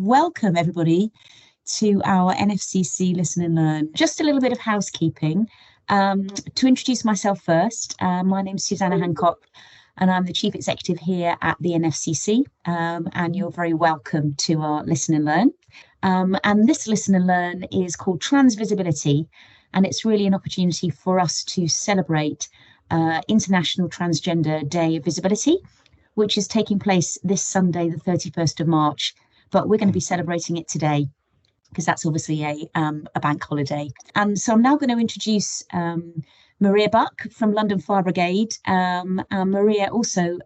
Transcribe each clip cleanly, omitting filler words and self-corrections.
welcome everybody to our NFCC Listen and Learn. Just a little bit of housekeeping. To introduce myself first, my name's Susanna Hancock and I'm the Chief Executive here at the NFCC, and you're very welcome to our Listen and Learn. And this Listen and Learn is called Trans Visibility, and it's really an opportunity for us to celebrate International Transgender Day of Visibility, which is taking place this Sunday, the 31st of March, but we're going to be celebrating it today because that's obviously a bank holiday. And so I'm now going to introduce Maria Buck from London Fire Brigade. And Maria also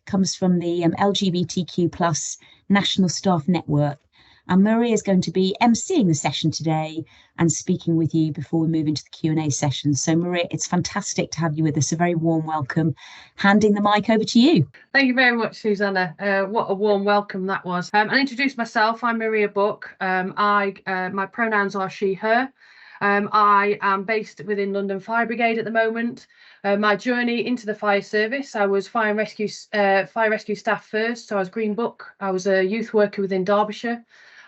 comes from the LGBTQ+ National Staff Network. And Maria is going to be emceeing the session today and speaking with you before we move into the Q&A session. So Maria, it's fantastic to have you with us. A very warm welcome. Handing the mic over to you. Thank you very much, Susanna. What a warm welcome that was. I'll introduce myself. I'm Maria Buck. My pronouns are she, her. I am based within London Fire Brigade at the moment. My journey into the fire service, I was fire and rescue staff first. So I was Green Book. I was a youth worker within Derbyshire.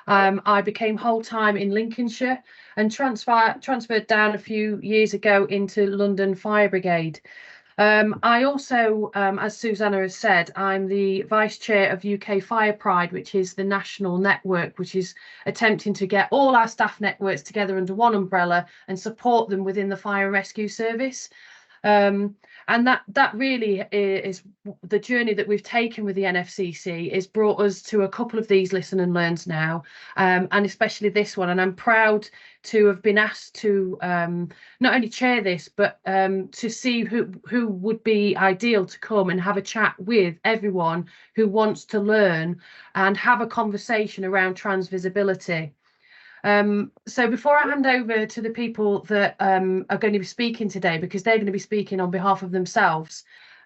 I became whole-time in Lincolnshire and transferred down a few years ago into London Fire Brigade. I also, as Susanna has said, I'm the Vice Chair of UK Fire Pride, which is the national network, which is attempting to get all our staff networks together under one umbrella and support them within the fire and rescue service. And that really is the journey that we've taken with the NFCC. Is brought us to a couple of these Listen and Learns now, and especially this one. And I'm proud to have been asked to not only chair this, but to see who would be ideal to come and have a chat with everyone who wants to learn and have a conversation around trans visibility. So before I hand over to the people that are going to be speaking today, because they're going to be speaking on behalf of themselves.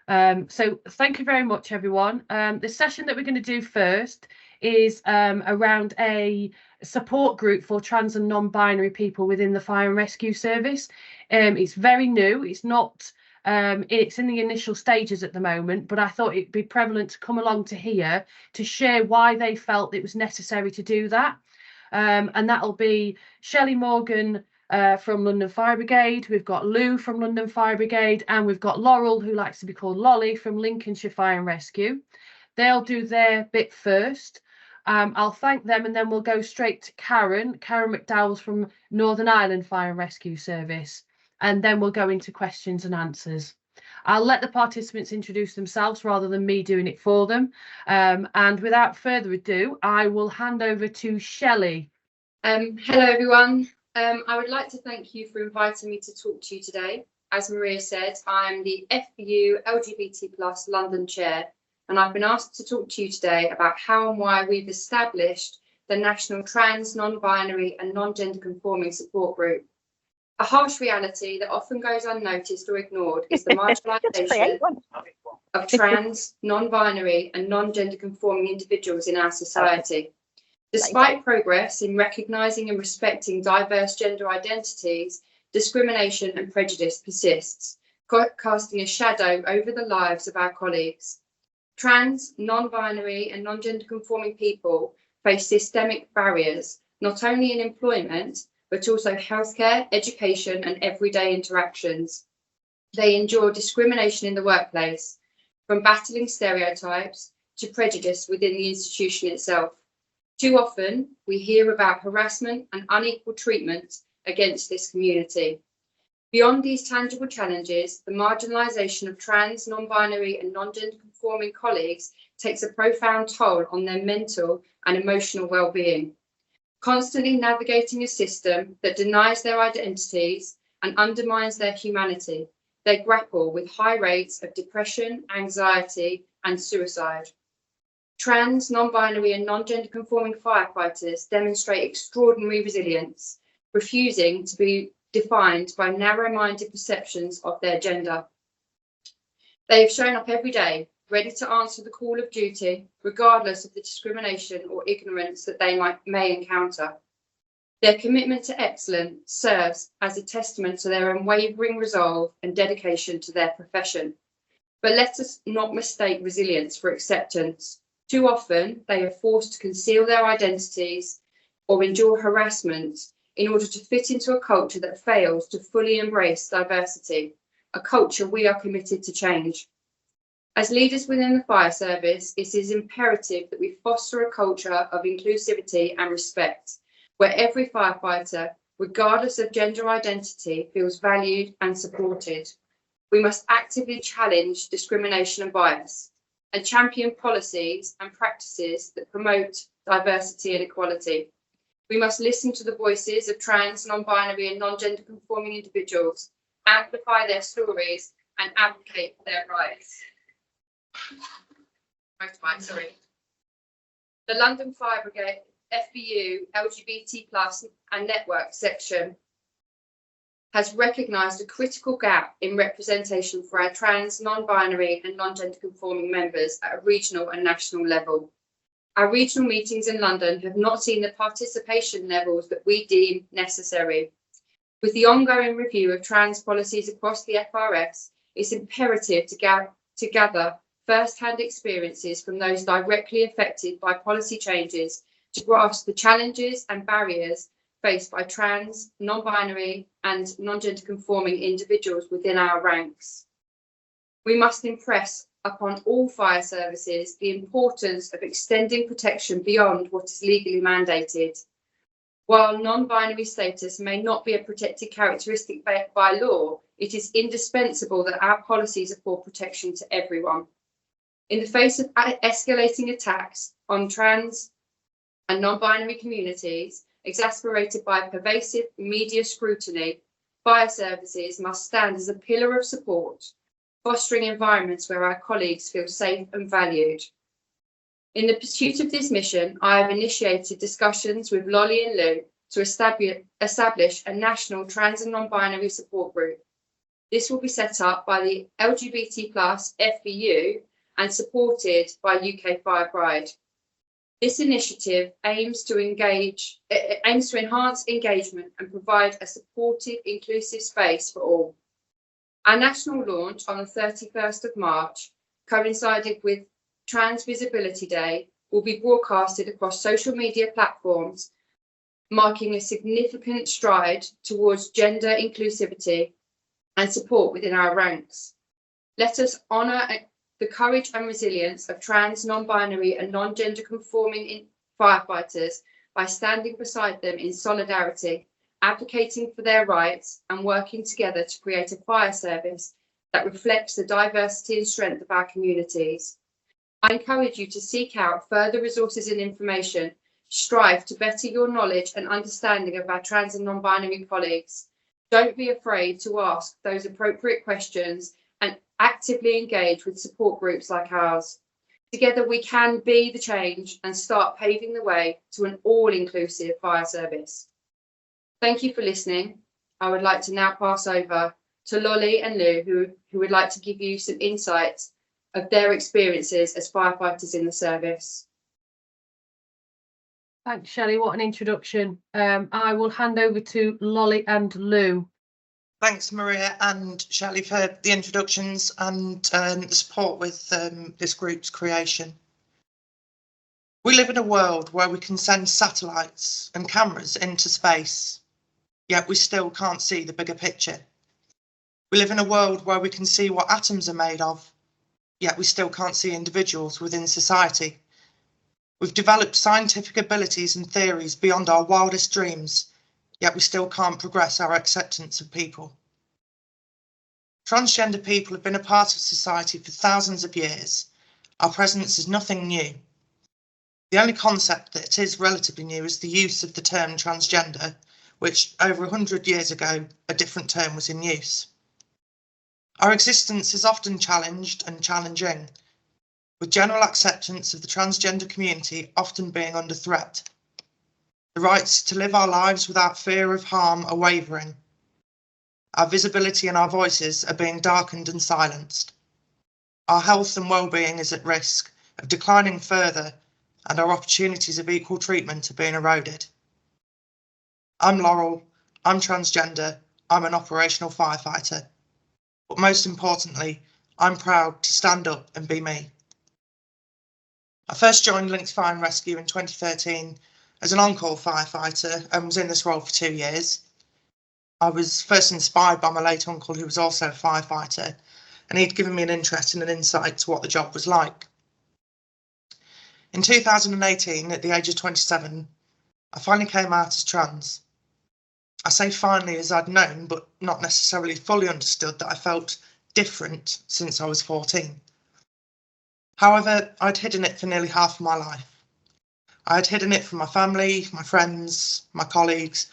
So thank you very much, everyone. The session that we're going to do first is around a support group for trans and non-binary people within the fire and rescue service. It's very new. It's not. It's in the initial stages at the moment, but I thought it'd be prevalent to come along to here to share why they felt it was necessary to do that. And that'll be Shelley Morgan from London Fire Brigade. We've got Lou from London Fire Brigade, and we've got Laurel, who likes to be called Lolly, from Lincolnshire Fire and Rescue. They'll do their bit first. I'll thank them, and then we'll go straight to Karen McDowell from Northern Ireland Fire and Rescue Service, and then we'll go into questions and answers. I'll let the participants introduce themselves rather than me doing it for them. And without further ado, I will hand over to Shelley. Hello, everyone. I would like to thank you for inviting me to talk to you today. As Maria said, I'm the FBU LGBT+ London Chair, and I've been asked to talk to you today about how and why we've established the National Trans, Non-Binary and Non-Gender Conforming Support Group. A harsh reality that often goes unnoticed or ignored is the marginalisation of trans, non-binary and non-gender conforming individuals in our society. Despite progress in recognising and respecting diverse gender identities, discrimination and prejudice persists, casting a shadow over the lives of our colleagues. Trans, non-binary and non-gender conforming people face systemic barriers, not only in employment, but also healthcare, education and everyday interactions. They endure discrimination in the workplace, from battling stereotypes to prejudice within the institution itself. Too often, we hear about harassment and unequal treatment against this community. Beyond these tangible challenges, the marginalisation of trans, non-binary and non-gender conforming colleagues takes a profound toll on their mental and emotional well-being. Constantly navigating a system that denies their identities and undermines their humanity, they grapple with high rates of depression, anxiety, and suicide. Trans, non-binary, and non-gender conforming firefighters demonstrate extraordinary resilience, refusing to be defined by narrow-minded perceptions of their gender. They have shown up every day, ready to answer the call of duty, regardless of the discrimination or ignorance that they may encounter. Their commitment to excellence serves as a testament to their unwavering resolve and dedication to their profession. But let us not mistake resilience for acceptance. Too often, they are forced to conceal their identities or endure harassment in order to fit into a culture that fails to fully embrace diversity, a culture we are committed to change. As leaders within the fire service, it is imperative that we foster a culture of inclusivity and respect, where every firefighter, regardless of gender identity, feels valued and supported. We must actively challenge discrimination and bias and champion policies and practices that promote diversity and equality. We must listen to the voices of trans, non-binary and non-gender conforming individuals, amplify their stories and advocate for their rights. The London Fire Brigade FBU LGBT+ and Network section has recognised a critical gap in representation for our trans, non-binary and non-gender conforming members at a regional and national level. Our regional meetings in London have not seen the participation levels that we deem necessary. With the ongoing review of trans policies across the FRS, it's imperative to gather first-hand experiences from those directly affected by policy changes to grasp the challenges and barriers faced by trans, non-binary and non-gender conforming individuals within our ranks. We must impress upon all fire services the importance of extending protection beyond what is legally mandated. While non-binary status may not be a protected characteristic by law, it is indispensable that our policies afford protection to everyone. In the face of escalating attacks on trans and non-binary communities, exacerbated by pervasive media scrutiny, fire services must stand as a pillar of support, fostering environments where our colleagues feel safe and valued. In the pursuit of this mission, I have initiated discussions with Lolly and Lou to establish a national trans and non-binary support group. This will be set up by the LGBT+ FBU and supported by UK Fire Pride. This initiative aims to enhance engagement and provide a supportive, inclusive space for all. Our national launch on the 31st of March, coincided with Trans Visibility Day, will be broadcasted across social media platforms, marking a significant stride towards gender inclusivity and support within our ranks. Let us honour the courage and resilience of trans, non-binary and non-gender conforming firefighters by standing beside them in solidarity, advocating for their rights and working together to create a fire service that reflects the diversity and strength of our communities. I encourage you to seek out further resources and information, strive to better your knowledge and understanding of our trans and non-binary colleagues. Don't be afraid to ask those appropriate questions and actively engage with support groups like ours. Together we can be the change and start paving the way to an all-inclusive fire service. Thank you for listening. I would like to now pass over to Lolly and Lou, who would like to give you some insights of their experiences as firefighters in the service. Thanks, Shelley. What an introduction. I will hand over to Lolly and Lou. Thanks, Maria and Shelley, for the introductions and the support with this group's creation. We live in a world where we can send satellites and cameras into space, yet we still can't see the bigger picture. We live in a world where we can see what atoms are made of, yet we still can't see individuals within society. We've developed scientific abilities and theories beyond our wildest dreams, yet we still can't progress our acceptance of people. Transgender people have been a part of society for thousands of years. Our presence is nothing new. The only concept that is relatively new is the use of the term transgender, which over 100 years ago, a different term was in use. Our existence is often challenged and challenging, with general acceptance of the transgender community often being under threat. The rights to live our lives without fear of harm are wavering. Our visibility and our voices are being darkened and silenced. Our health and well-being is at risk of declining further, and our opportunities of equal treatment are being eroded. I'm Laurel, I'm transgender, I'm an operational firefighter. But most importantly, I'm proud to stand up and be me. I first joined Links Fire and Rescue in 2013 as an on-call firefighter and was in this role for 2 years. I was first inspired by my late uncle, who was also a firefighter, and he'd given me an interest and an insight to what the job was like. In 2018, at the age of 27, I finally came out as trans. I say finally as I'd known, but not necessarily fully understood, that I felt different since I was 14. However, I'd hidden it for nearly half of my life. I had hidden it from my family, my friends, my colleagues,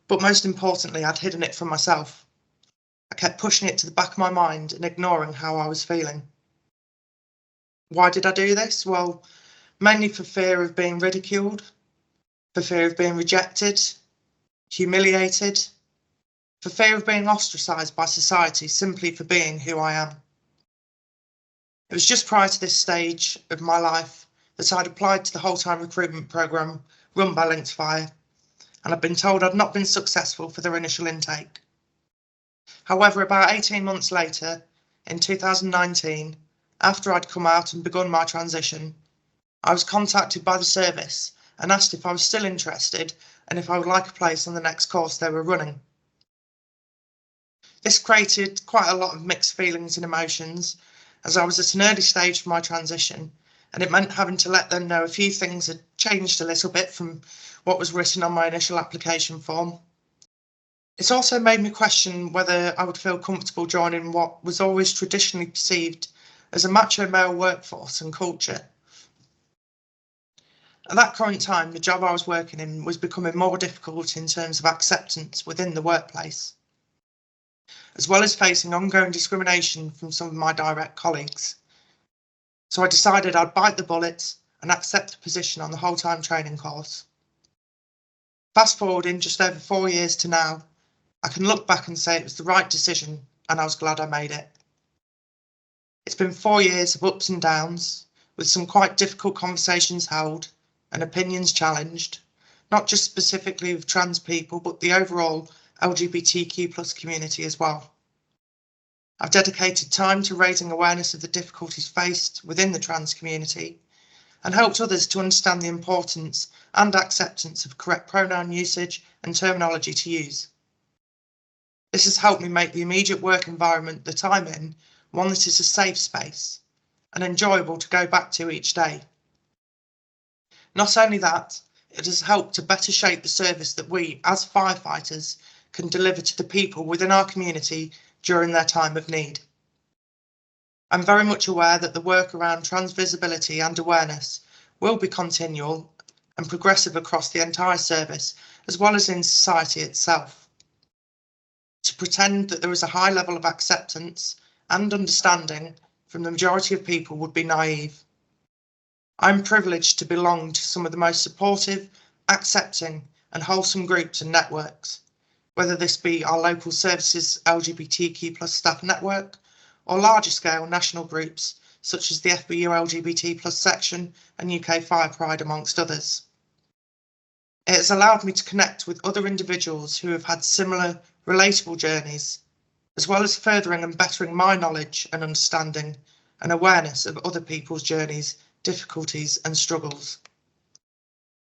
but most importantly, I'd hidden it from myself. I kept pushing it to the back of my mind and ignoring how I was feeling. Why did I do this? Well, mainly for fear of being ridiculed, for fear of being rejected, humiliated, for fear of being ostracised by society simply for being who I am. It was just prior to this stage of my life that I'd applied to the whole-time recruitment programme run by Links Fire, and I'd been told I'd not been successful for their initial intake. However, about 18 months later, in 2019, after I'd come out and begun my transition, I was contacted by the service and asked if I was still interested and if I would like a place on the next course they were running. This created quite a lot of mixed feelings and emotions, as I was at an early stage of my transition, and it meant having to let them know a few things had changed a little bit from what was written on my initial application form. It's also made me question whether I would feel comfortable joining what was always traditionally perceived as a macho male workforce and culture. At that current time, the job I was working in was becoming more difficult in terms of acceptance within the workplace, as well as facing ongoing discrimination from some of my direct colleagues. So I decided I'd bite the bullet and accept the position on the whole-time training course. Fast forwarding just over 4 years to now, I can look back and say it was the right decision, and I was glad I made it. It's been 4 years of ups and downs, with some quite difficult conversations held and opinions challenged, not just specifically with trans people, but the overall LGBTQ+ community as well. I've dedicated time to raising awareness of the difficulties faced within the trans community and helped others to understand the importance and acceptance of correct pronoun usage and terminology to use. This has helped me make the immediate work environment that I'm in one that is a safe space and enjoyable to go back to each day. Not only that, it has helped to better shape the service that we, as firefighters, can deliver to the people within our community during their time of need. I'm very much aware that the work around trans visibility and awareness will be continual and progressive across the entire service, as well as in society itself. To pretend that there is a high level of acceptance and understanding from the majority of people would be naive. I'm privileged to belong to some of the most supportive, accepting and wholesome groups and networks, whether this be our local services LGBTQ+ staff network or larger scale national groups such as the FBU LGBT+ section and UK Fire Pride, amongst others. It has allowed me to connect with other individuals who have had similar relatable journeys, as well as furthering and bettering my knowledge and understanding and awareness of other people's journeys, difficulties and struggles.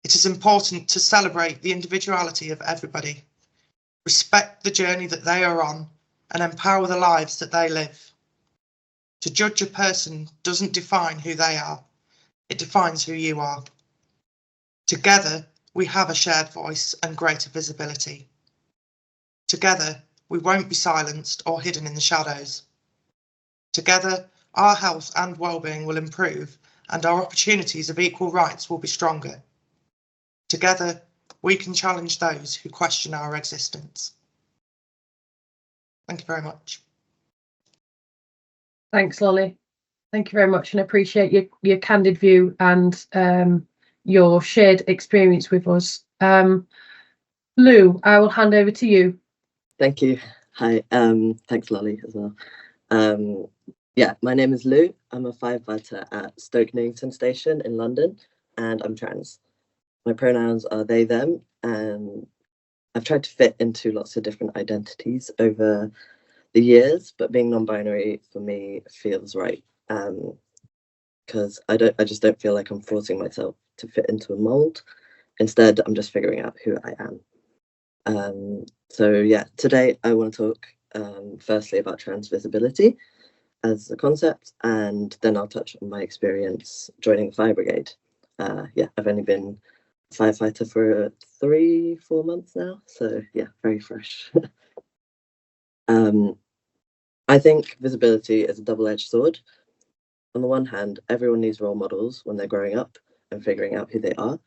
It is important to celebrate the individuality of everybody, respect the journey that they are on and empower the lives that they live. To judge a person doesn't define who they are, it defines who you are. Together, we have a shared voice and greater visibility. Together, we won't be silenced or hidden in the shadows. Together, our health and well-being will improve and our opportunities of equal rights will be stronger. Together, we can challenge those who question our existence. Thank you very much. Thanks, Lolly. Thank you very much, and appreciate your candid view and your shared experience with us. Lou, I will hand over to you. Thank you. Hi, thanks Lolly as well. Yeah, my name is Lou. I'm a firefighter at Stoke Newington Station in London, and I'm trans. My pronouns are they, them, and I've tried to fit into lots of different identities over the years, but being non-binary for me feels right. because I just don't feel like I'm forcing myself to fit into a mold. Instead, I'm just figuring out who I am. So yeah, today I want to talk firstly about trans visibility as a concept, and then I'll touch on my experience joining the fire brigade. Yeah, I've only been a firefighter for 3-4 months now, so yeah, very fresh. I think visibility is a double-edged sword. On the one hand, everyone needs role models when they're growing up and figuring out who they are.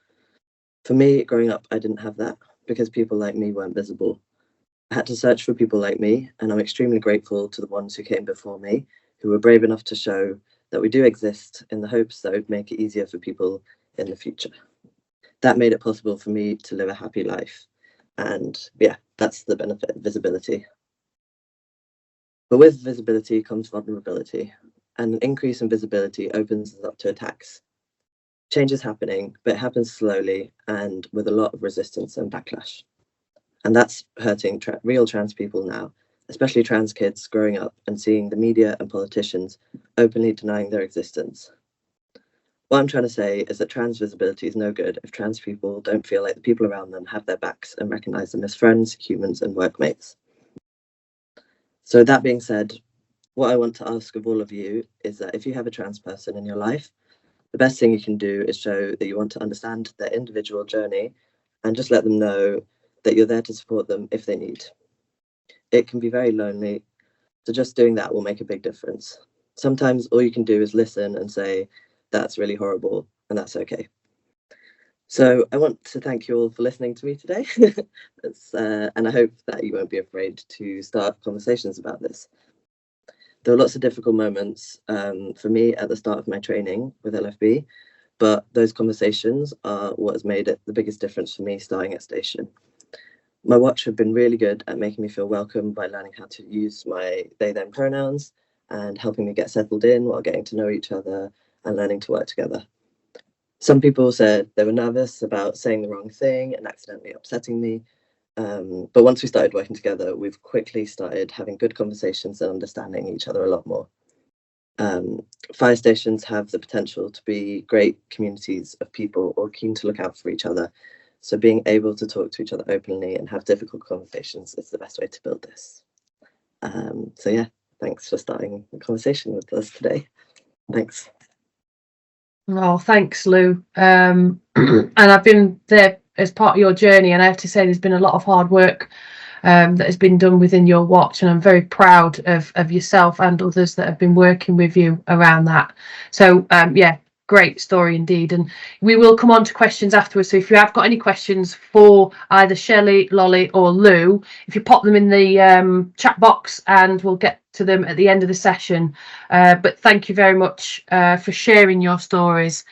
For me, growing up, I didn't have that because people like me weren't visible. I had to search for people like me, and I'm extremely grateful to the ones who came before me, who were brave enough to show that we do exist, in the hopes that it would make it easier for people in the future. That made it possible for me to live a happy life. And yeah, that's the benefit of visibility. But with visibility comes vulnerability, and an increase in visibility opens us up to attacks. Change is happening, but it happens slowly and with a lot of resistance and backlash. And that's hurting real trans people now, especially trans kids growing up and seeing the media and politicians openly denying their existence. What I'm trying to say is that trans visibility is no good if trans people don't feel like the people around them have their backs and recognise them as friends, humans, and workmates. So that being said, what I want to ask of all of you is that if you have a trans person in your life, the best thing you can do is show that you want to understand their individual journey and just let them know that you're there to support them if they need. It can be very lonely, so just doing that will make a big difference. Sometimes all you can do is listen and say, that's really horrible, and that's okay. So I want to thank you all for listening to me today. And I hope that you won't be afraid to start conversations about this. There were lots of difficult moments for me at the start of my training with LFB, but those conversations are what has made it the biggest difference for me starting at station. My watch have been really good at making me feel welcome by learning how to use my they/them pronouns and helping me get settled in while getting to know each other and learning to work together. Some people said they were nervous about saying the wrong thing and accidentally upsetting me. But once we started working together, we've quickly started having good conversations and understanding each other a lot more. Fire stations have the potential to be great communities of people all keen to look out for each other. So being able to talk to each other openly and have difficult conversations is the best way to build this. So yeah, thanks for starting the conversation with us today. Thanks. Oh, thanks, Lou. And I've been there as part of your journey, and I have to say there's been a lot of hard work that has been done within your watch, and I'm very proud of yourself and others that have been working with you around that. So yeah, great story indeed. And we will come on to questions afterwards, so if you have got any questions for either Shelley, Lolly or Lou, if you pop them in the chat box and we'll get to them at the end of the session. But thank you very much for sharing your stories.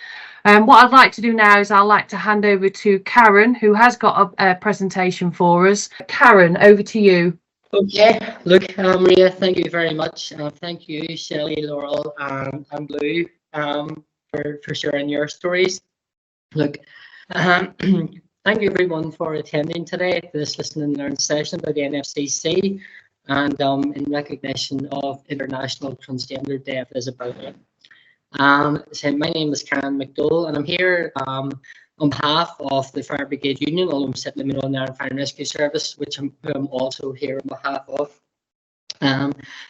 What I'd like to do now is I'd like to hand over to Karen, who has got a presentation for us. Karen, over to you. Okay, look, Maria, thank you very much. Thank you, Shelley, Laurel, and Lou, for sharing your stories. Look, thank you everyone for attending today to this Listen and Learn session by the NFCC, and in recognition of International Transgender Day of Visibility. So my name is Karen McDowell, and I'm here on behalf of the Fire Brigade Union, although I'm sitting in the Middle Ireland Fire and Rescue Service, which I'm also here on behalf of.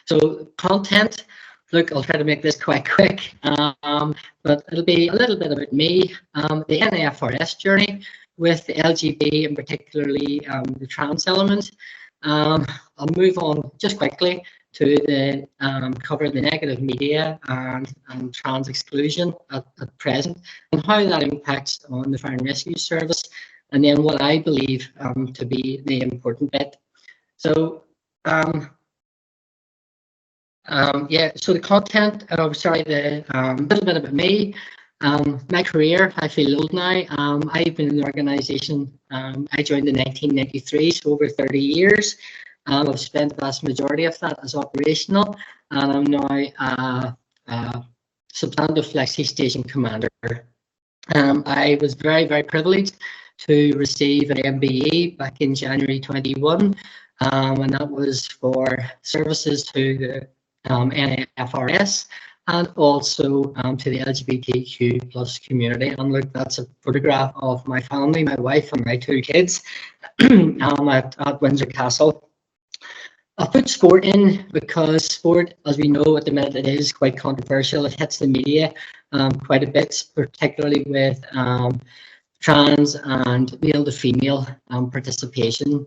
So content, look, I'll try to make this quite quick, but it'll be a little bit about me, the NFRS journey with the LGBT and particularly the trans element. I'll move on just quickly to the cover the negative media and trans exclusion at present and how that impacts on the fire and rescue service, and then what I believe to be the important bit. So yeah, so the content, sorry, the little bit about me. My career, I feel old now. I've been in the organisation, I joined in 1993, so over 30 years. I've spent the vast majority of that as operational, and I'm now a substantive flexi station commander. I was very, very privileged to receive an MBE back in January 21, and that was for services to the FRS and also to the LGBTQ plus community. And look, that's a photograph of my family, my wife and my 2 kids at Windsor Castle. I put sport in because sport, as we know at the minute, it is quite controversial. It hits the media quite a bit, particularly with trans and male to female participation.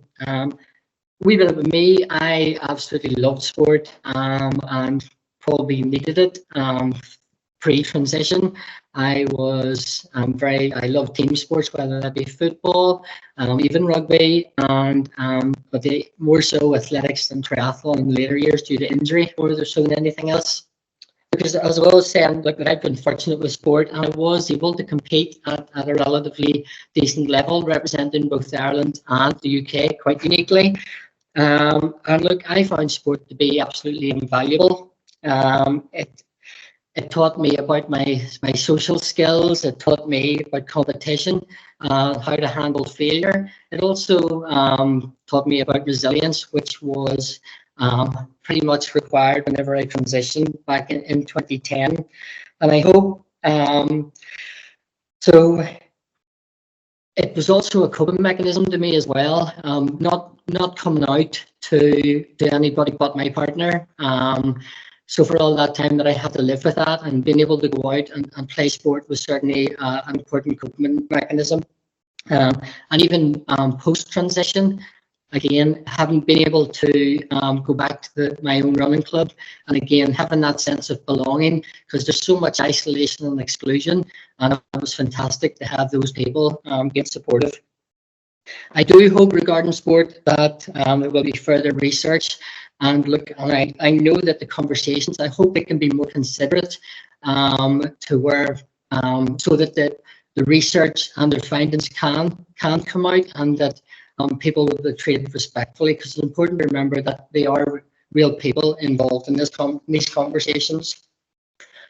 Wee bit of me, I absolutely loved sport and probably needed it pre-transition. I loved team sports, whether that be football, even rugby, and but more so athletics and triathlon in later years due to injury more so than anything else. Because as well as saying, look, that I've been fortunate with sport, and I was able to compete at a relatively decent level, representing both Ireland and the UK quite uniquely. And look, I found sport to be absolutely invaluable. It taught me about my social skills. It taught me about competition, how to handle failure. It also taught me about resilience, which was pretty much required whenever I transitioned back in 2010. And I hope, so it was also a coping mechanism to me as well, not coming out to anybody but my partner. So for all that time that I had to live with that, and being able to go out and play sport was certainly an important coping mechanism. And even post-transition, again, having been able to go back to my own running club, and again, having that sense of belonging, because there's so much isolation and exclusion, and it was fantastic to have those people get supportive. I do hope regarding sport that there will be further research. And look, and I know that the conversations, I hope they can be more considerate to where, so that the research and their findings can come out, and that people will be treated respectfully, because it's important to remember that they are real people involved in these conversations.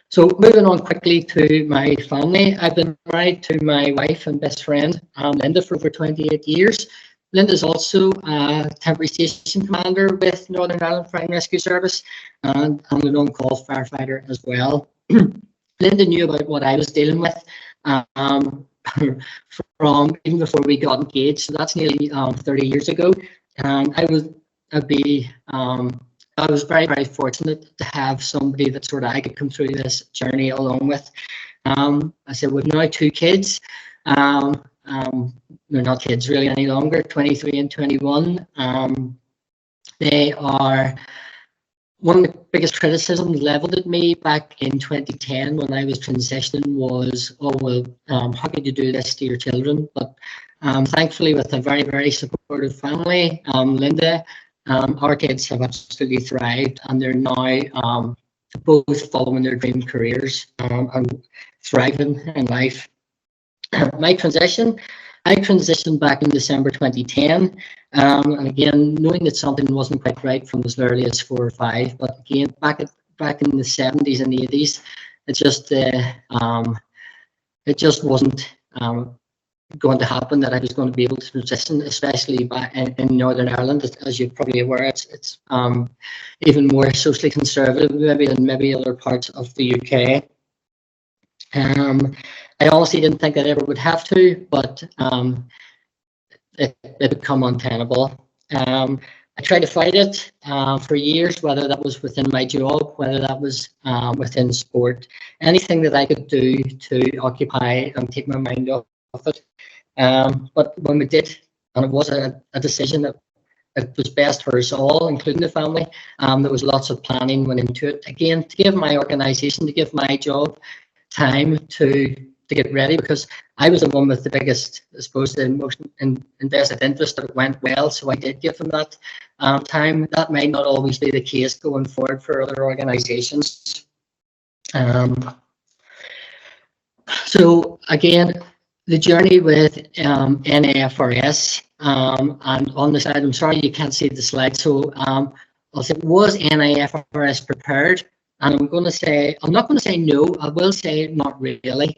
So moving on quickly to my family, I've been married to my wife and best friend, Linda, for over 28 years. Linda's also a temporary station commander with Northern Ireland Fire and Rescue Service, and I'm an on-call firefighter as well. Linda knew about what I was dealing with from even before we got engaged, so that's nearly 30 years ago. And I was very, very fortunate to have somebody that sort of I could come through this journey along with. I said, with now 2 kids, they're not kids really any longer, 23 and 21. They are, one of the biggest criticisms leveled at me back in 2010 when I was transitioning was, oh, well, how could you do this to your children? But thankfully, with a very, very supportive family, Linda, our kids have absolutely thrived, and they're now both following their dream careers and thriving in life. My transition, I transitioned back in December 2010, and again, knowing that something wasn't quite right from as early as 4 or 5, but again, back in the 70s and 80s, it just wasn't going to happen that I was going to be able to transition, especially back in Northern Ireland. As you're probably aware, it's even more socially conservative maybe than maybe other parts of the UK. I honestly didn't think I ever would have to, but it became untenable. I tried to fight it for years, whether that was within my job, whether that was within sport, anything that I could do to occupy and take my mind off it. But when we did, and it was a decision that it was best for us all, including the family, there was lots of planning went into it. Again, to give my organisation, to give my job time to get ready, because I was the one with the biggest, I suppose, the most invested interest that it went well, so I did give them that time. That might not always be the case going forward for other organisations. So again, the journey with NAFRS, and on the side, I'm sorry you can't see the slide, so I'll say, was NAFRS prepared? And I'm not going to say no, I will say not really.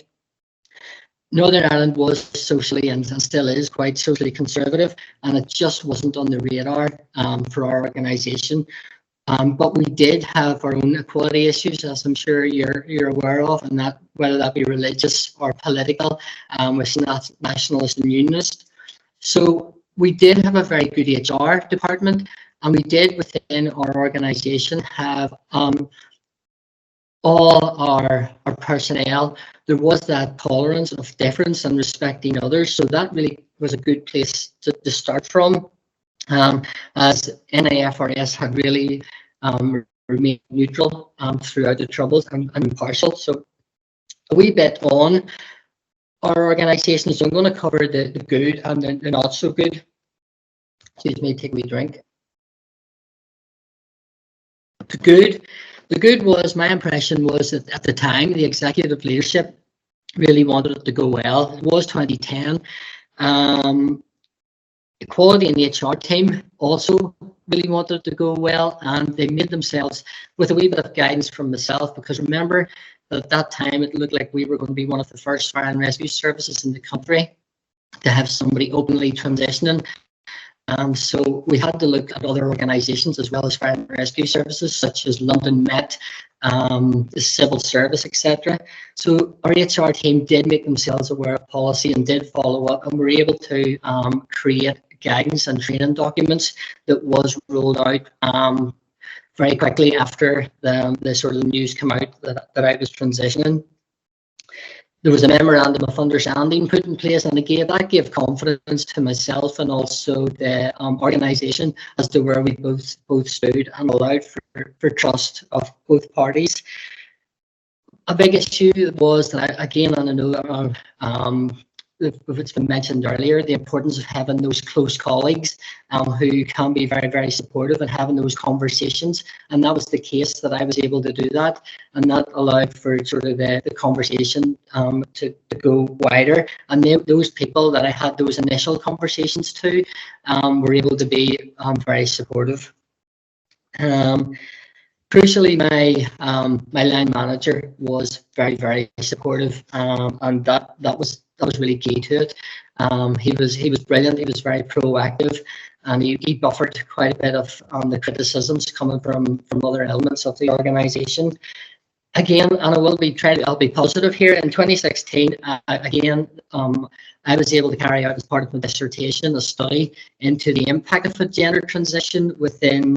Northern Ireland was socially and still is quite socially conservative, and it just wasn't on the radar for our organisation. But we did have our own equality issues, as I'm sure you're aware of, and that whether that be religious or political, with nationalist and unionist. So we did have a very good HR department, and we did within our organisation have all our personnel. There was that tolerance of difference and respecting others, so that really was a good place to start from. As NAFRS had really remained neutral throughout the Troubles and impartial. So a wee bit on our organisation, so I'm going to cover the good and the not so good. Excuse me, take a wee drink. The good was, my impression was that at the time the executive leadership really wanted it to go well. It was 2010. Equality in the HR team also really wanted it to go well, and they made themselves with a wee bit of guidance from myself, because remember at that time it looked like we were going to be one of the first fire and rescue services in the country to have somebody openly transitioning. So we had to look at other organisations as well as fire and rescue services, such as London Met, the civil service, etc. So our HR team did make themselves aware of policy and did follow up, and were able to create guidance and training documents that was rolled out very quickly after the sort of news came out that I was transitioning. There was a memorandum of understanding put in place, and that gave confidence to myself and also the organisation as to where we both stood, and allowed for trust of both parties. A big issue was that, again, and I know it's been mentioned earlier, the importance of having those close colleagues who can be very, very supportive and having those conversations. And that was the case that I was able to do that. And that allowed for sort of the conversation to go wider. And those people that I had those initial conversations to were able to be very supportive. Crucially, my line manager was very, very supportive, and that was really key to it. He was brilliant. He was very proactive, and he buffered quite a bit of the criticisms coming from other elements of the organisation. Again, and I'll be positive here. In 2016, I was able to carry out, as part of my dissertation, a study into the impact of a gender transition within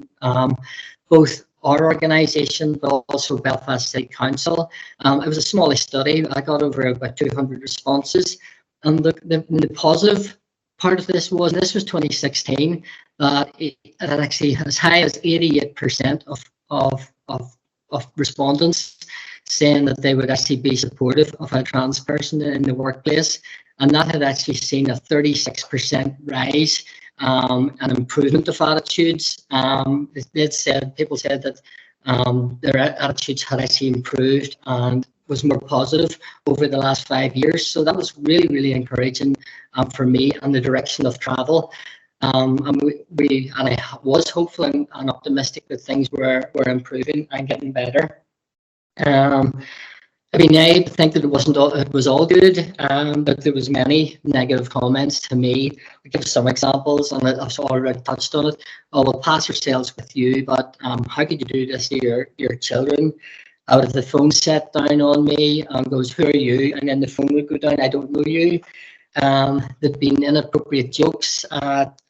both our organisation, but also Belfast City Council. It was a smallish study. I got over about 200 responses, and the positive part of this was 2016, that it actually as high as 88% of respondents saying that they would actually be supportive of a trans person in the workplace, and that had actually seen a 36% rise. An improvement of attitudes. People said that their attitudes had actually improved and was more positive over the last 5 years. So that was really, really encouraging for me and the direction of travel. And I was hopeful and optimistic that things were improving and getting better. I mean, I think that it was all good, but there was many negative comments to me. I'll give some examples, and I've already touched on it. Oh, we'll pass ourselves with you, but how could you do this to your children? Out of the phone set down on me and goes, "Who are you?" And then the phone would go down, "I don't know you." There'd been inappropriate jokes at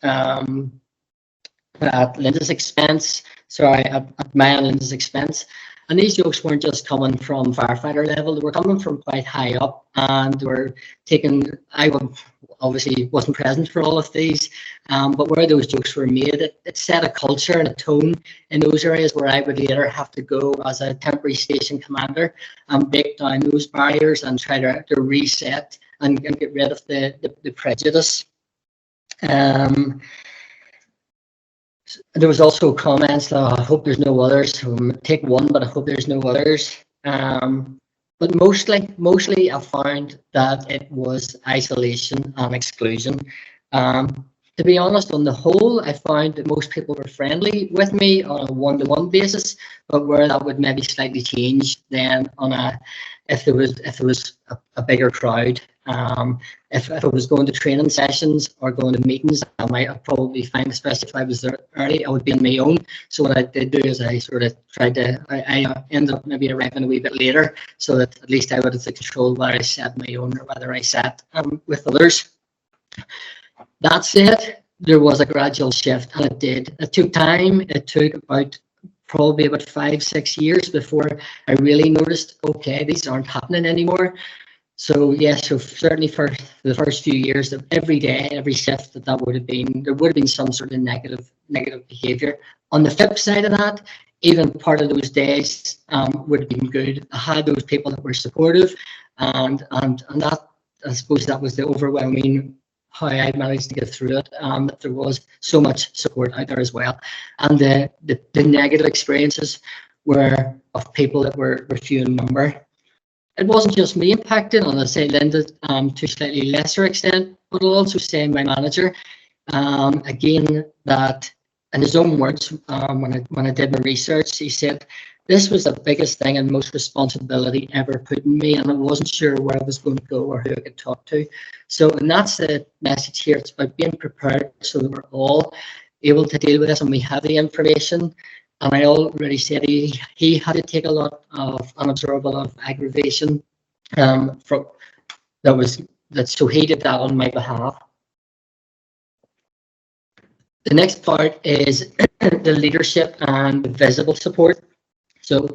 Linda's expense. Sorry, at my and Linda's expense. And these jokes weren't just coming from firefighter level, they were coming from quite high up, and were taken. I obviously wasn't present for all of these, but where those jokes were made, it set a culture and a tone in those areas where I would later have to go as a temporary station commander and break down those barriers and try to reset and get rid of the prejudice. There was also comments that I hope there's no others. Take one, but I hope there's no others. But mostly I found that it was isolation and exclusion. To be honest, on the whole, I found that most people were friendly with me on a one-to-one basis, but where that would maybe slightly change then on if there was a bigger crowd. If I was going to training sessions or going to meetings, I might have probably find, especially if I was there early, I would be on my own. So what I did do is I sort of tried to, I ended up maybe arriving a wee bit later, so that at least I would have the control whether I sat my own or whether I sat with others. That said, there was a gradual shift, and it did. It took time. It took probably about 5-6 years before I really noticed, okay, these aren't happening anymore. So yes, so certainly for the first few years, of every day, every shift that would have been, there would have been some sort of negative behaviour. On the flip side of that, even part of those days would have been good. I had those people that were supportive, and that, I suppose that was the overwhelming how I managed to get through it. That there was so much support out there as well, and the negative experiences were of people that were few in number. It wasn't just me impacted, and I say Linda to a slightly lesser extent, but I'll also say my manager. Again, that in his own words, when I did my research, he said this was the biggest thing and most responsibility ever put in me, and I wasn't sure where I was going to go or who I could talk to. So, and that's the message here. It's about being prepared so that we're all able to deal with this and we have the information. And I already said he had to take a lot of and absorb a lot of aggravation from that. So he did that on my behalf. The next part is the leadership and visible support. So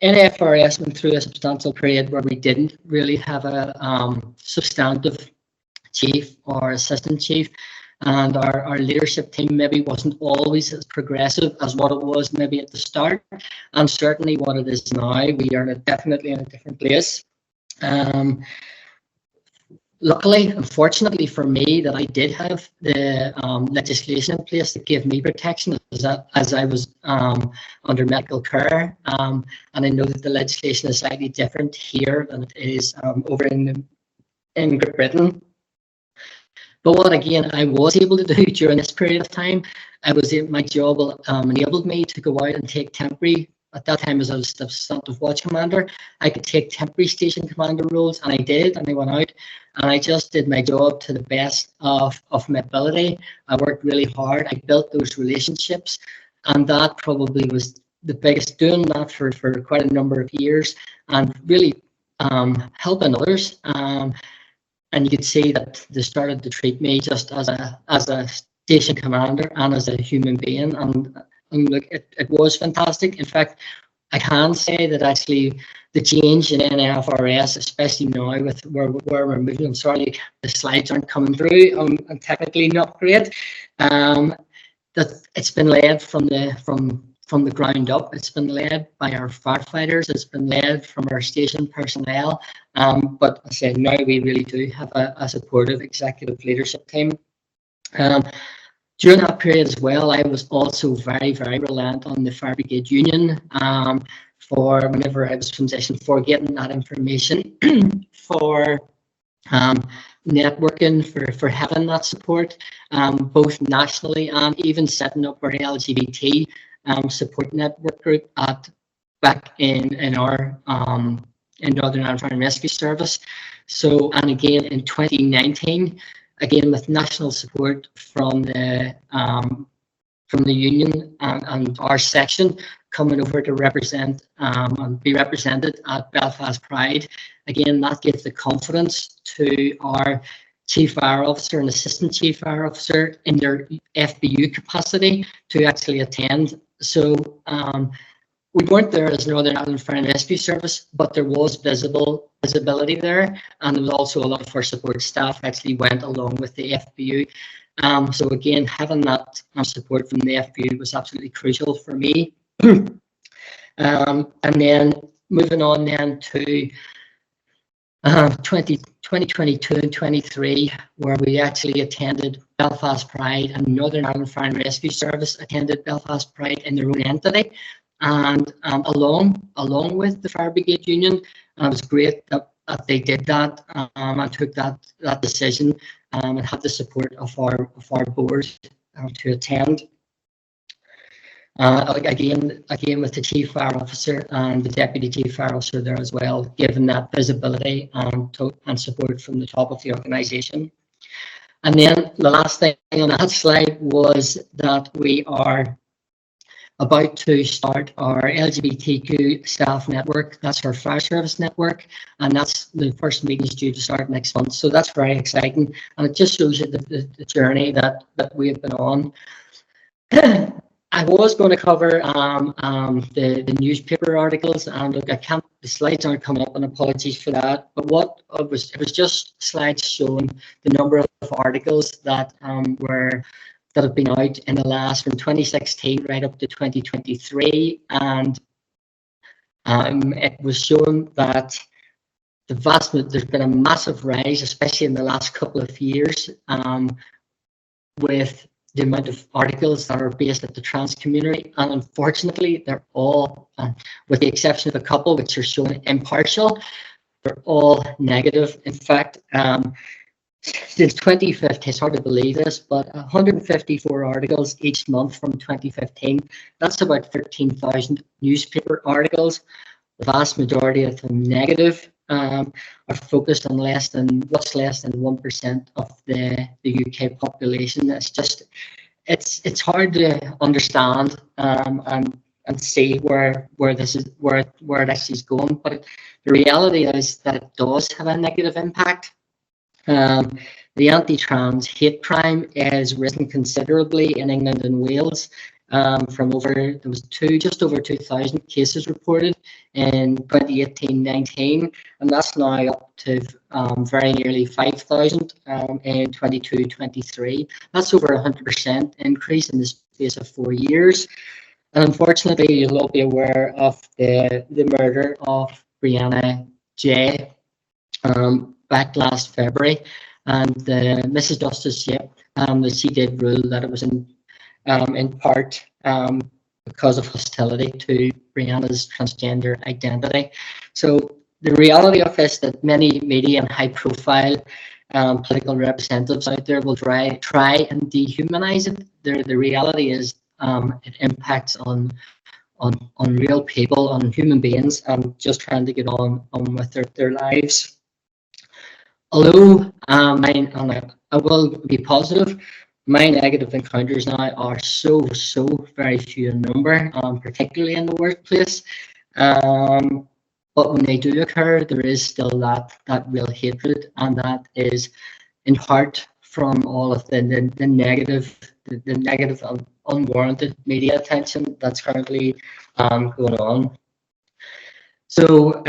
NFRS went through a substantial period where we didn't really have a substantive chief or assistant chief, and our leadership team maybe wasn't always as progressive as what it was maybe at the start, and certainly what it is now. We are definitely in a different place. Luckily, unfortunately for me, that I did have the legislation in place that gave me protection as I was under medical care, and I know that the legislation is slightly different here than it is over in Great Britain. But what again I was able to do during this period of time, my job enabled me to go out and take temporary. At that time, as I was substantive watch commander, I could take temporary station commander roles, and I did, and I went out and I just did my job to the best of my ability. I worked really hard. I built those relationships, and that probably was the biggest, doing that for quite a number of years, and really helping others. And you could see that they started to treat me just as a station commander and as a human being, and look, it was fantastic. In fact, I can say that actually the change in NFRS, especially now with where we're moving, I'm sorry the slides aren't coming through, I'm technically not great, that it's been led from the ground up. It's been led by our firefighters, it's been led from our station personnel, but I said now we really do have a supportive executive leadership team. During that period as well, I was also very, very reliant on the Fire Brigade Union for whenever I was transitioned, for getting that information, for networking, for having that support, both nationally and even setting up our LGBT support network group back in our in Northern Ireland Fire and Rescue Service. So, and again in 2019. Again, with national support from the union and our section coming over to represent and be represented at Belfast Pride. Again, that gives the confidence to our Chief Fire Officer and Assistant Chief Fire Officer in their FBU capacity to actually attend. So we weren't there as Northern Ireland Fire and Rescue Service, but there was visibility there, and there was also a lot of our support staff actually went along with the FBU. So again, having that support from the FBU was absolutely crucial for me. And then moving on then to 2022 and 23, where we actually attended Belfast Pride, and Northern Ireland Fire and Rescue Service attended Belfast Pride in their own entity. And along with the Fire Brigade Union, and it was great that they did that and took that decision and had the support of our board to attend. Again with the Chief Fire Officer and the Deputy Chief Fire Officer there as well, given that visibility and support from the top of the organisation. And then the last thing on that slide was that we are about to start our LGBTQ staff network. That's our fire service network, and that's the first meeting is due to start next month. So that's very exciting, and it just shows you the journey that we've been on. I was going to cover the newspaper articles, and look, I can't. The slides aren't coming up, and apologies for that. But what it was just slides showing the number of articles that have been out in the last from 2016 right up to 2023, and it was shown that there's been a massive rise, especially in the last couple of years, with the amount of articles that are based at the trans community, and unfortunately they're all, with the exception of a couple which are shown impartial, they're all negative. In fact, since 2015, it's hard to believe this, but 154 articles each month from 2015, that's about 13,000 newspaper articles. The vast majority of them negative, are focused on less than 1% of the UK population. It's hard to understand and see where it actually is going, but the reality is that it does have a negative impact. The anti-trans hate crime has risen considerably in England and Wales. There was just over 2,000 cases reported in 2018-19, and that's now up to very nearly 5,000 in 22-23. That's over 100% increase in the space of 4 years. And unfortunately, you'll all be aware of the murder of Brianna J back last February, and Mrs. Justice, that she did rule that it was in part because of hostility to Brianna's transgender identity. So the reality of this is that many media and high-profile political representatives out there will try and dehumanize it. The reality is it impacts on real people, on human beings, and just trying to get on with their lives. Although I will be positive, my negative encounters now are so very few in number, particularly in the workplace. But when they do occur, there is still that real hatred, and that is in part from all of the negative and unwarranted media attention that's currently going on. So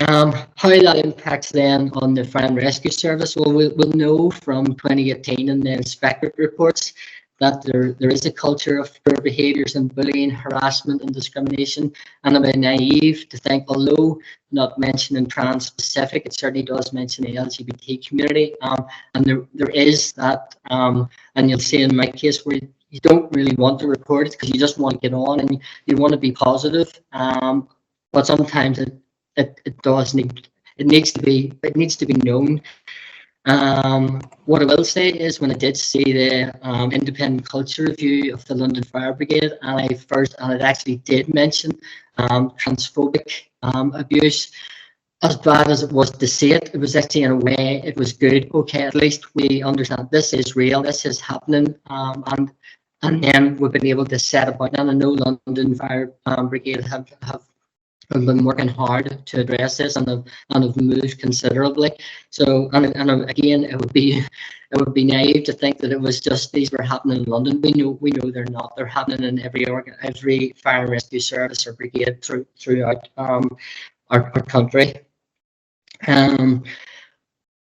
how that impacts then on the fire and rescue service? Well, we'll know from 2018 and the inspectorate reports that there is a culture of poor behaviours and bullying, harassment and discrimination. And I'm naive to think, although not mentioning trans specific, it certainly does mention the LGBT community. And there is that, and you'll see in my case where you don't really want to report it because you just want to get on and you want to be positive. But sometimes it does need, it needs to be known. What I will say is, when I did see the independent culture review of the London Fire Brigade, and it actually did mention transphobic abuse. As bad as it was to see it, it was actually, in a way, it was good. Okay, at least we understand this is real, this is happening, and then we've been able to set about. And I know London Fire Brigade have been working hard to address this and have moved considerably. So, and again, it would be naive to think that it was just these were happening in London. We know they're not. They're happening in every fire and rescue service or brigade throughout our country.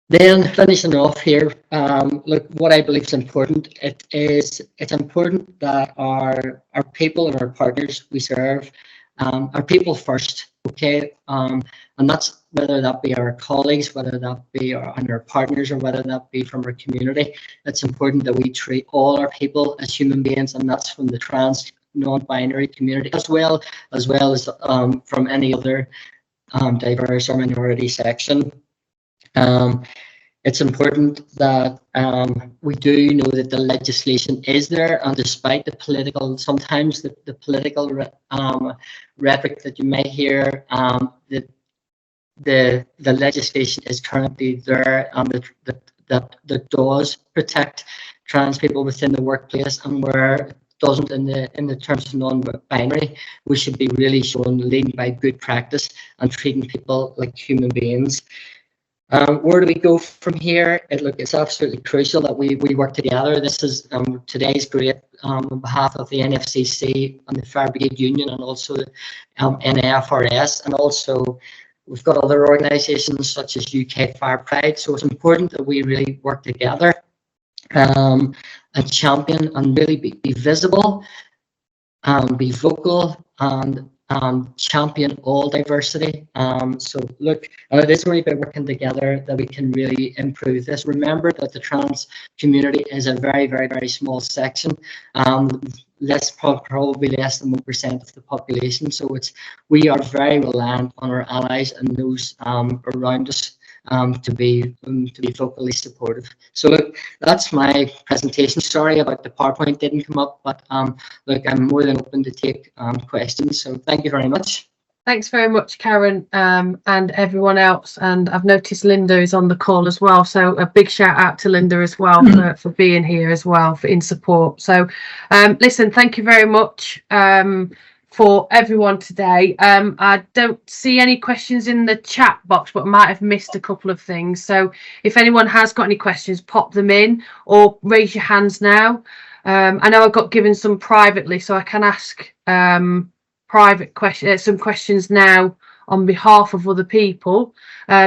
Then finishing off here, look, what I believe is important. It's important that our people and our partners we serve are people first, okay? And that's whether that be our colleagues, whether that be our partners, or whether that be from our community. It's important that we treat all our people as human beings, and that's from the trans, non-binary community, as well as from any other diverse or minority section. it's important that we do know that the legislation is there, and despite the political, sometimes the political rhetoric that you may hear, that the legislation is currently there, and that does protect trans people within the workplace, and where it doesn't in the terms of non-binary, we should be really showing leading by good practice and treating people like human beings. Where do we go from here? Look, it's absolutely crucial that we work together. This is today's great on behalf of the NFCC and the Fire Brigade Union, and also NFRS, and also we've got other organisations such as UK Fire Pride. So it's important that we really work together and champion and really be visible, be vocal, and champion all diversity. So look, it is really about working together that we can really improve this. Remember that the trans community is a very, very, very small section, probably less than 1% of the population. So we are very reliant on our allies and those around us to be vocally supportive. So look, that's my presentation. Sorry about the PowerPoint didn't come up, but look, I'm more than open to take questions. So thank you very much. Thanks very much, Karen, and everyone else. And I've noticed Linda is on the call as well. So a big shout out to Linda as well for being here as well, in support. So listen, thank you very much for everyone today. I don't see any questions in the chat box, but I might have missed a couple of things. So if anyone has got any questions, pop them in or raise your hands now. I know I got given some privately, so I can ask private questions, some questions now on behalf of other people,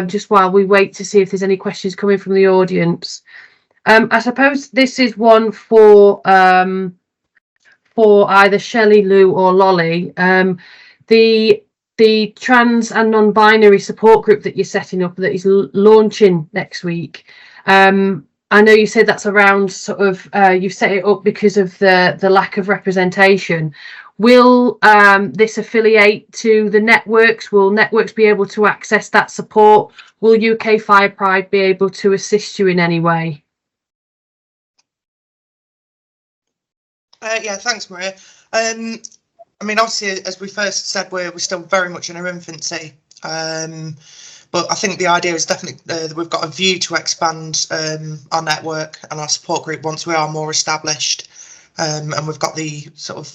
just while we wait to see if there's any questions coming from the audience. I suppose this is one for either Shelley, Lou, or Lolly. The trans and non-binary support group that you're setting up, that is launching next week. I know you said that's around sort of you've set it up because of the lack of representation. Will this affiliate to the networks? Will networks be able to access that support? Will UK Fire Pride be able to assist you in any way? Yeah, thanks, Maria. I mean, obviously, as we first said, we're still very much in our infancy. But I think the idea is definitely that we've got a view to expand our network and our support group once we are more established, and we've got the sort of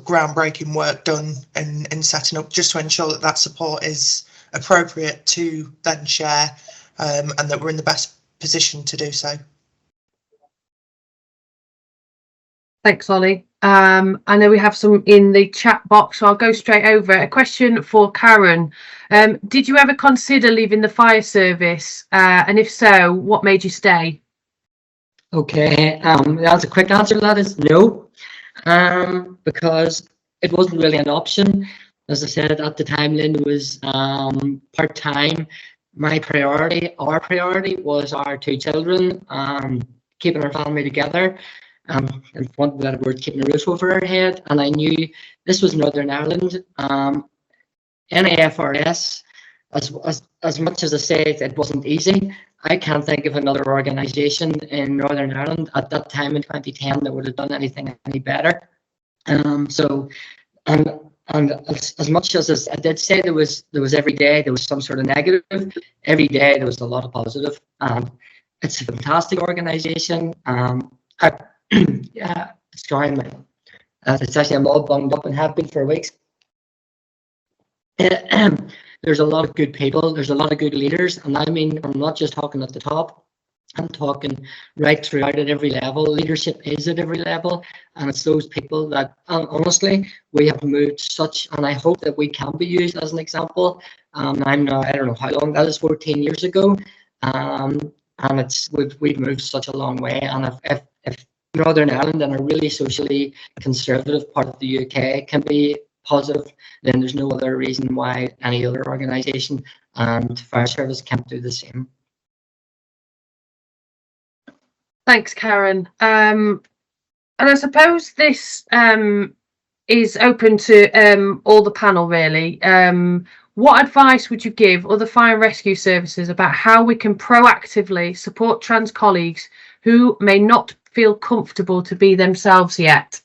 groundbreaking work done in setting up, just to ensure that support is appropriate to then share, and that we're in the best position to do so. Thanks, Ollie. I know we have some in the chat box, so I'll go straight over. A question for Karen. Did you ever consider leaving the fire service? And if so, what made you stay? Okay, that's a quick answer to that is no, because it wasn't really an option. As I said at the time, Linda was part-time. My priority, our priority, was our two children, keeping our family together. And one better word, keeping a roof over our head. And I knew this was Northern Ireland. NAFRS, as much as I say it wasn't easy, I can't think of another organisation in Northern Ireland at that time in 2010 that would have done anything any better. And as much as I did say there was every day there was some sort of negative, every day there was a lot of positive. It's a fantastic organisation. Yeah, it's going, man. It's actually, I'm all bunged up and have been for weeks. There's a lot of good people. There's a lot of good leaders, and I mean, I'm not just talking at the top. I'm talking right throughout at every level. Leadership is at every level, and it's those people that, honestly, we have moved such, and I hope that we can be used as an example. I don't know how long that is, 14 years ago, and we've moved such a long way. And if Northern Ireland and a really socially conservative part of the UK can be positive, then there's no other reason why any other organisation and fire service can't do the same. Thanks, Karen. And I suppose this is open to all the panel, really. what advice would you give other fire and rescue services about how we can proactively support trans colleagues who may not feel comfortable to be themselves yet?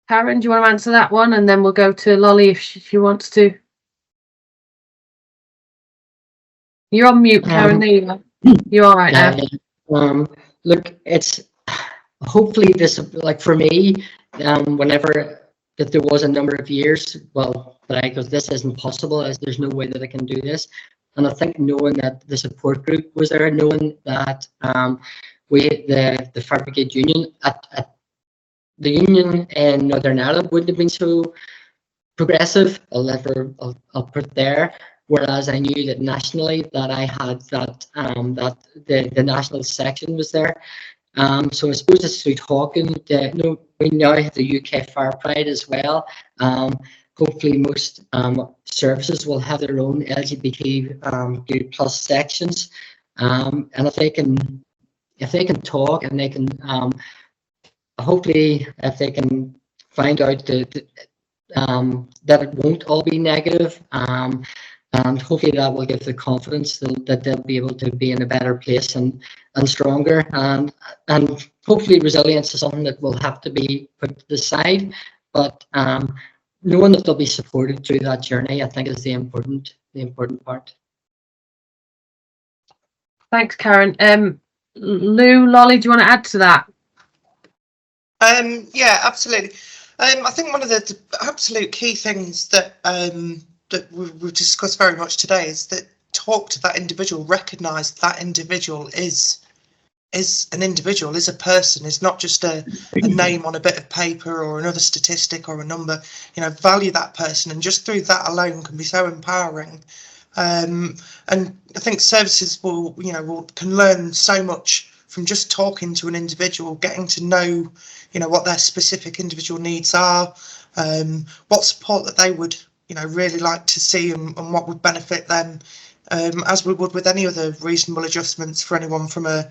Karen, do you want to answer that one? And then we'll go to Lolly if she wants to. You're on mute, Karen. There you are. You're all right now. Look, it's hopefully this, like for me, whenever that there was a number of years, well, that I goes, this isn't possible, as there's no way that I can do this. And I think knowing that the support group was there, knowing that the Fire Brigade Union at the union in Northern Ireland wouldn't have been so progressive. I'll put there. Whereas I knew that nationally that I had that the national section was there. So I suppose it's through talking. We now have the UK Fire Pride as well. Hopefully most services will have their own LGBT plus sections. And if they can talk, and they can hopefully if they can find out that it won't all be negative. And hopefully that will give the confidence that they'll be able to be in a better place and stronger. And hopefully resilience is something that will have to be put to the side. But knowing that they'll be supported through that journey, I think, is the important part. Thanks, Karen. Lou, Lolly, do you want to add to that? Yeah, absolutely. I think one of the absolute key things that that we've discussed very much today is that talk to that individual, recognise that individual is an individual, is a person, is not just a name on a bit of paper or another statistic or a number. You know, value that person, and just through that alone can be so empowering. And I think services can learn so much from just talking to an individual, getting to know, what their specific individual needs are, what support that they would, really like to see, and what would benefit them, as we would with any other reasonable adjustments for anyone from a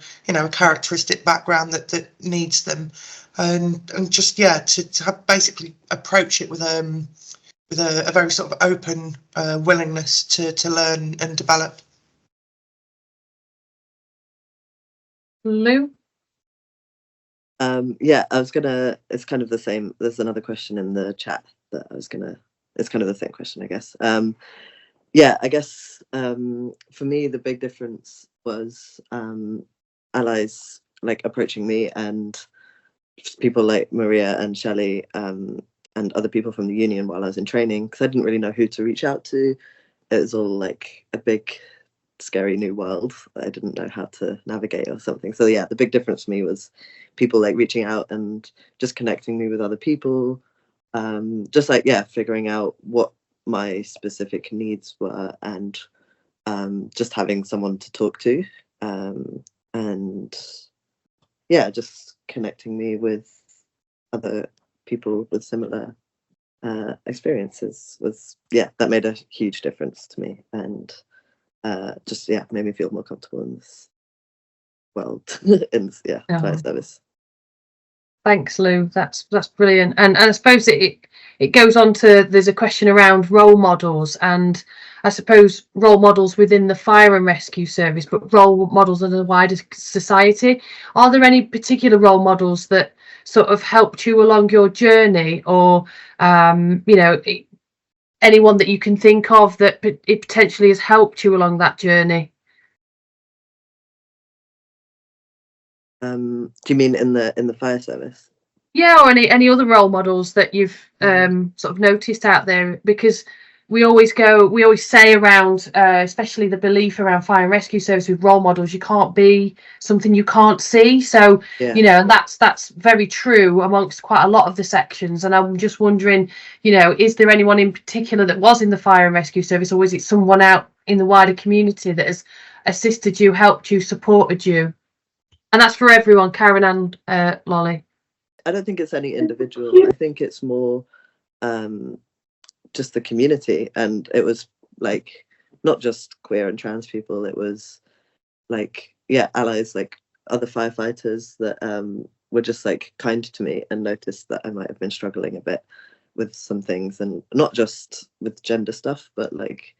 characteristic background that needs them, and just to have basically approach it with a very sort of open willingness to learn and develop. Lou? It's kind of the same. There's another question in the chat that it's kind of the same question, I guess. I guess for me, the big difference was allies like approaching me, and people like Maria and Shelley and other people from the union while I was in training, because I didn't really know who to reach out to. It was all like a big, scary new world that I didn't know how to navigate or something. So yeah, the big difference for me was people like reaching out and just connecting me with other people, just like figuring out what my specific needs were, and just having someone to talk to, and just connecting me with other people with similar experiences that made a huge difference to me, and made me feel more comfortable in this world. Fire service. Thanks, Lou. That's brilliant. And I suppose it goes on to, there's a question around role models, and I suppose role models within the fire and rescue service, but role models in the wider society. Are there any particular role models that sort of helped you along your journey, or anyone that you can think of that it potentially has helped you along that journey? Do you mean in the fire service? Yeah, or any other role models that you've sort of noticed out there? Because we always say around, especially the belief around fire and rescue service with role models, you can't be something you can't see. So and that's very true amongst quite a lot of the sections. And I'm just wondering, is there anyone in particular that was in the fire and rescue service, or is it someone out in the wider community that has assisted you, helped you, supported you? And that's for everyone, Karen and Lolly. I don't think it's any individual. I think it's more just the community, and it was like not just queer and trans people. It was like allies, like other firefighters that were just like kind to me and noticed that I might have been struggling a bit with some things, and not just with gender stuff, but like,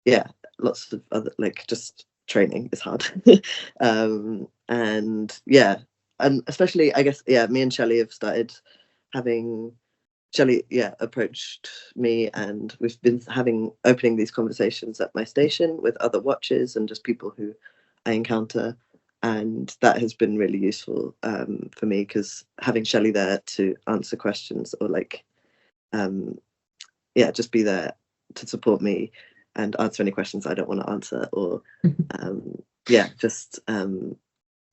yeah, lots of other, like, just training is hard. And yeah, and especially, I guess, yeah, me and Shelley have started having, Shelley, yeah, approached me, and we've been opening these conversations at my station with other watches and just people who I encounter. And that has been really useful for me, because having Shelley there to answer questions, or like, yeah, just be there to support me and answer any questions I don't want to answer, or yeah, just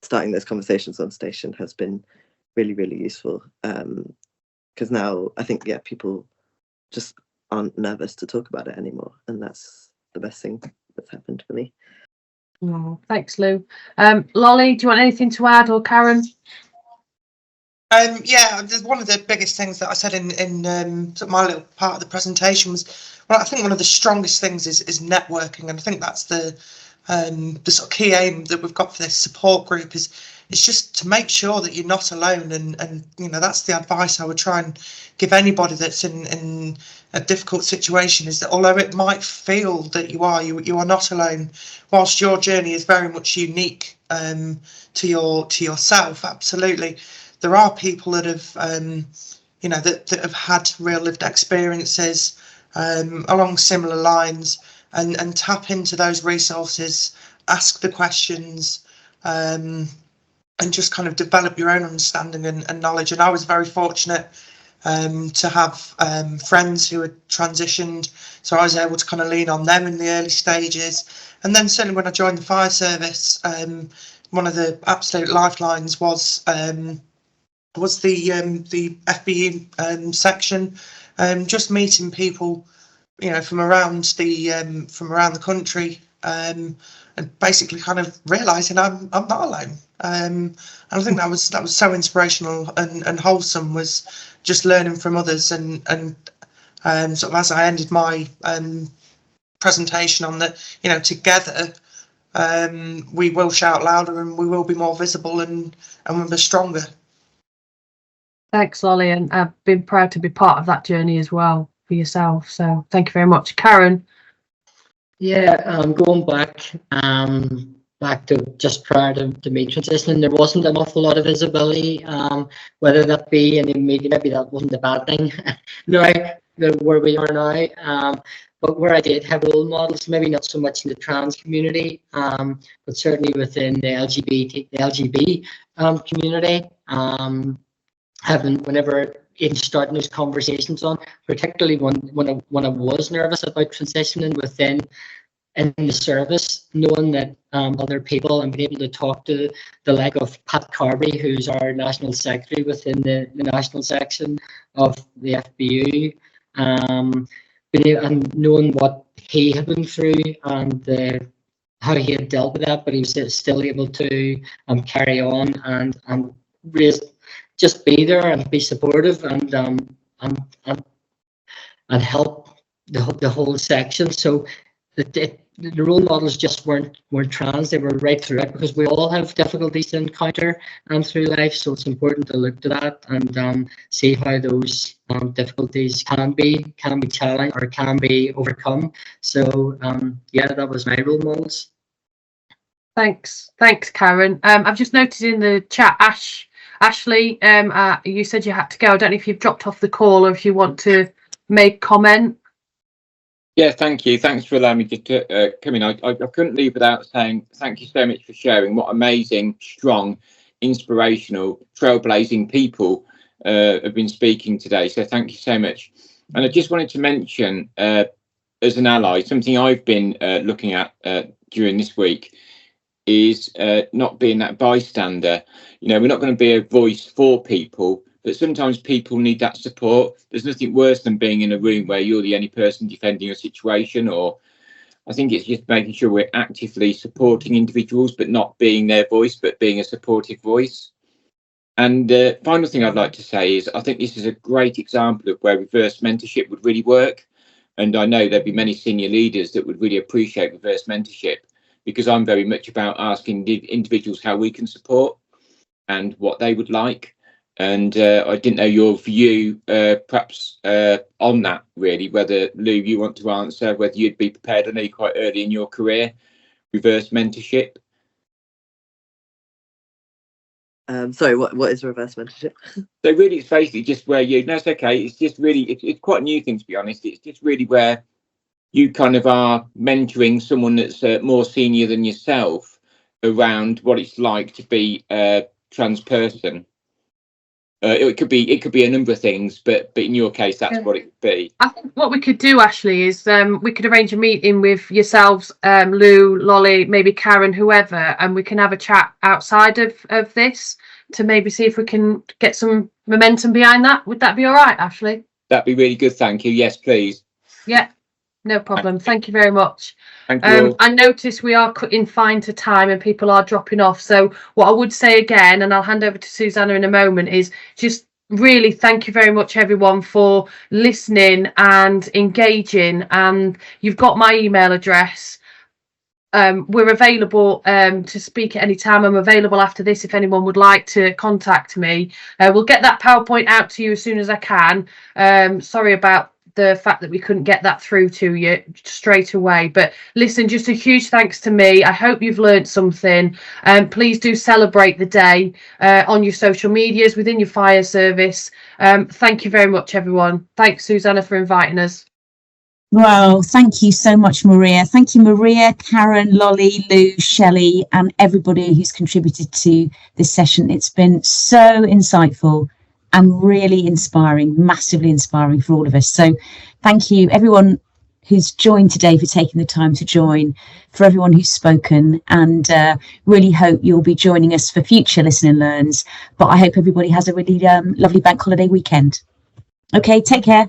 starting those conversations on station has been really, really useful. Because now I think, yeah, people just aren't nervous to talk about it anymore, and that's the best thing that's happened for me. Oh, thanks, Lou. Lolly, do you want anything to add, or Karen? Yeah, one of the biggest things that I said in sort of my little part of the presentation was, well, I think one of the strongest things is networking, and I think that's the sort of key aim that we've got for this support group is just to make sure that you're not alone, and you know, that's the advice I would try and give anybody that's in a difficult situation, is that although it might feel that you are not alone, whilst your journey is very much unique to yourself. Absolutely, there are people that have you know, that have had real lived experiences along similar lines, and tap into those resources, ask the questions, and just kind of develop your own understanding and knowledge. And I was very fortunate to have friends who had transitioned, so I was able to kind of lean on them in the early stages. And then certainly when I joined the fire service, one of the absolute lifelines was the FBU section, just meeting people, you know, from around the country, and basically kind of realizing I'm not alone. And I think that was so inspirational and wholesome, was just learning from others, and sort of as I ended my presentation on that, you know, together we will shout louder, and we will be more visible, and we're stronger. Thanks, Lolly, and I've been proud to be part of that journey as well for yourself. So thank you very much, Karen. Yeah, going back to just prior to me transitioning, there wasn't an awful lot of visibility, whether that be in the media. Maybe that wasn't a bad thing. Now, where we are now, but where I did have role models, maybe not so much in the trans community, but certainly within the LGB community, whenever in starting those conversations on, particularly when I was nervous about transitioning in the service, knowing that other people, and being able to talk to the like of Pat Carby, who's our national secretary within the national section of the FBU, and knowing what he had been through, and how he had dealt with that, but he was still able to carry on and just be there and be supportive, and help the whole section. So the role models just weren't trans. They were right through it, because we all have difficulties to encounter through life. So it's important to look to that and see how those difficulties can be challenged or can be overcome. So yeah, that was my role models. Thanks, Karen. I've just noted in the chat, Ashley, you said you had to go. I don't know if you've dropped off the call or if you want to make comment. Yeah, thank you. Thanks for allowing me to come in. I couldn't leave without saying thank you so much for sharing what amazing, strong, inspirational, trailblazing people have been speaking today. So thank you so much. And I just wanted to mention, as an ally, something I've been looking at during this week is not being that bystander. You know, we're not going to be a voice for people, but sometimes people need that support. There's nothing worse than being in a room where you're the only person defending a situation, or I think it's just making sure we're actively supporting individuals, but not being their voice, but being a supportive voice. And the final thing I'd like to say is I think this is a great example of where reverse mentorship would really work. And I know there'd be many senior leaders that would really appreciate reverse mentorship, because I'm very much about asking individuals how we can support and what they would like. And I didn't know your view, perhaps, on that, really, whether, Lou, you want to answer, whether you'd be prepared. I know you're quite early in your career, reverse mentorship. Sorry, what is reverse mentorship? So really, it's basically just where you, no, it's okay. It's just really, it's quite a new thing, to be honest. It's just really where you kind of are mentoring someone that's more senior than yourself around what it's like to be a trans person. It could be a number of things, but in your case, that's what it could be. I think what we could do, Ashley, is we could arrange a meeting with yourselves, Lou, Lolly, maybe Karen, whoever, and we can have a chat outside of this to maybe see if we can get some momentum behind that. Would that be all right, Ashley? That'd be really good, thank you. Yes, please. Yeah, no problem. Thank you very much. Thank you. I notice we are cutting fine to time and people are dropping off. So what I would say again, and I'll hand over to Susanna in a moment, is just really thank you very much, everyone, for listening and engaging. And you've got my email address. We're available to speak at any time. I'm available after this if anyone would like to contact me. We'll get that PowerPoint out to you as soon as I can. Sorry about the fact that we couldn't get that through to you straight away, but listen, just a huge thanks to me. I hope you've learned something. Please do celebrate the day on your social medias, within your fire service. Thank you very much, everyone. Thanks, Susanna, for inviting us. Well, thank you so much, Maria. Thank you, Maria, Karen, Lolly, Lou, Shelley, and everybody who's contributed to this session. It's been so insightful and really inspiring, massively inspiring for all of us. So thank you, everyone who's joined today, for taking the time to join, for everyone who's spoken, and really hope you'll be joining us for future Listen and Learns. But I hope everybody has a really lovely bank holiday weekend. Okay, take care.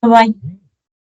Bye-bye.